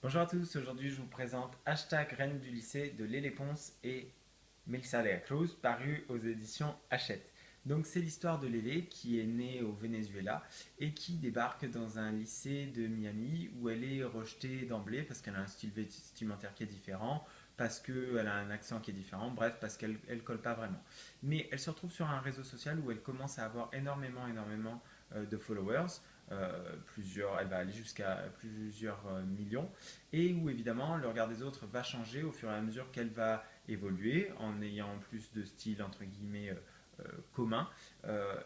Bonjour à tous, aujourd'hui je vous présente Hashtag Reine du lycée de Lélé Ponce et Melissa Lea Cruz, paru aux éditions Hachette. Donc c'est l'histoire de Lélé qui est née au Venezuela et qui débarque dans un lycée de Miami où elle est rejetée d'emblée parce qu'elle a un style vestimentaire qui est différent, parce qu'elle a un accent qui est différent, bref, parce qu'elle ne colle pas vraiment. Mais elle se retrouve sur un réseau social où elle commence à avoir énormément de followers. Elle va aller jusqu'à plusieurs millions, et où évidemment le regard des autres va changer au fur et à mesure qu'elle va évoluer en ayant plus de style entre guillemets commun,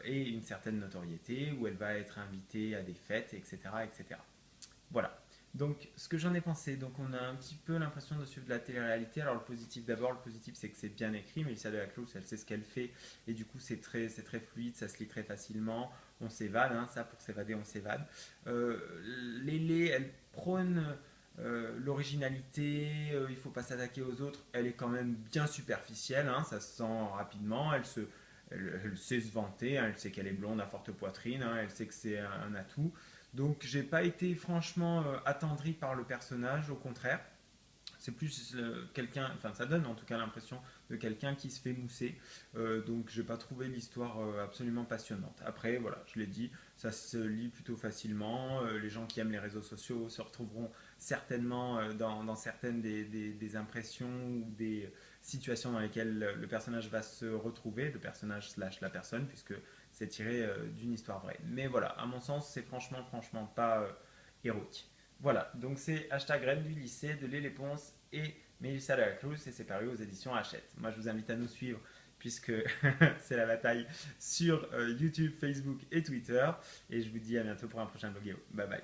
et une certaine notoriété, où elle va être invitée à des fêtes, etc. etc. Voilà. Donc, ce que j'en ai pensé, donc on a un petit peu l'impression de suivre de la télé-réalité. Alors, le positif d'abord, le positif c'est que c'est bien écrit. Mélissa de la Close, elle sait ce qu'elle fait et du coup, c'est très fluide, ça se lit très facilement. On s'évade, hein, ça pour s'évader, on s'évade. Euh, Lélé, elle prône l'originalité, il ne faut pas s'attaquer aux autres. Elle est quand même bien superficielle, hein, ça se sent rapidement. Elle sait se vanter, hein, elle sait qu'elle est blonde à forte poitrine, hein, elle sait que c'est un atout. Donc j'ai pas été franchement attendri par le personnage, au contraire. C'est plus quelqu'un, enfin ça donne en tout cas l'impression de quelqu'un qui se fait mousser. Donc j'ai pas trouvé l'histoire absolument passionnante. Après voilà, je l'ai dit, ça se lit plutôt facilement. Les gens qui aiment les réseaux sociaux se retrouveront certainement dans certaines des impressions ou des situations dans lesquelles le personnage va se retrouver, le personnage slash la personne, puisque c'est tiré d'une histoire vraie. Mais voilà, à mon sens, c'est franchement pas héroïque. Voilà, donc c'est Hashtag Reine du lycée de Lélé Ponce et Mélissa de la Cruz, et c'est paru aux éditions Hachette. Moi, je vous invite à nous suivre puisque c'est la bataille sur YouTube, Facebook et Twitter. Et je vous dis à bientôt pour un prochain vlog. Bye bye.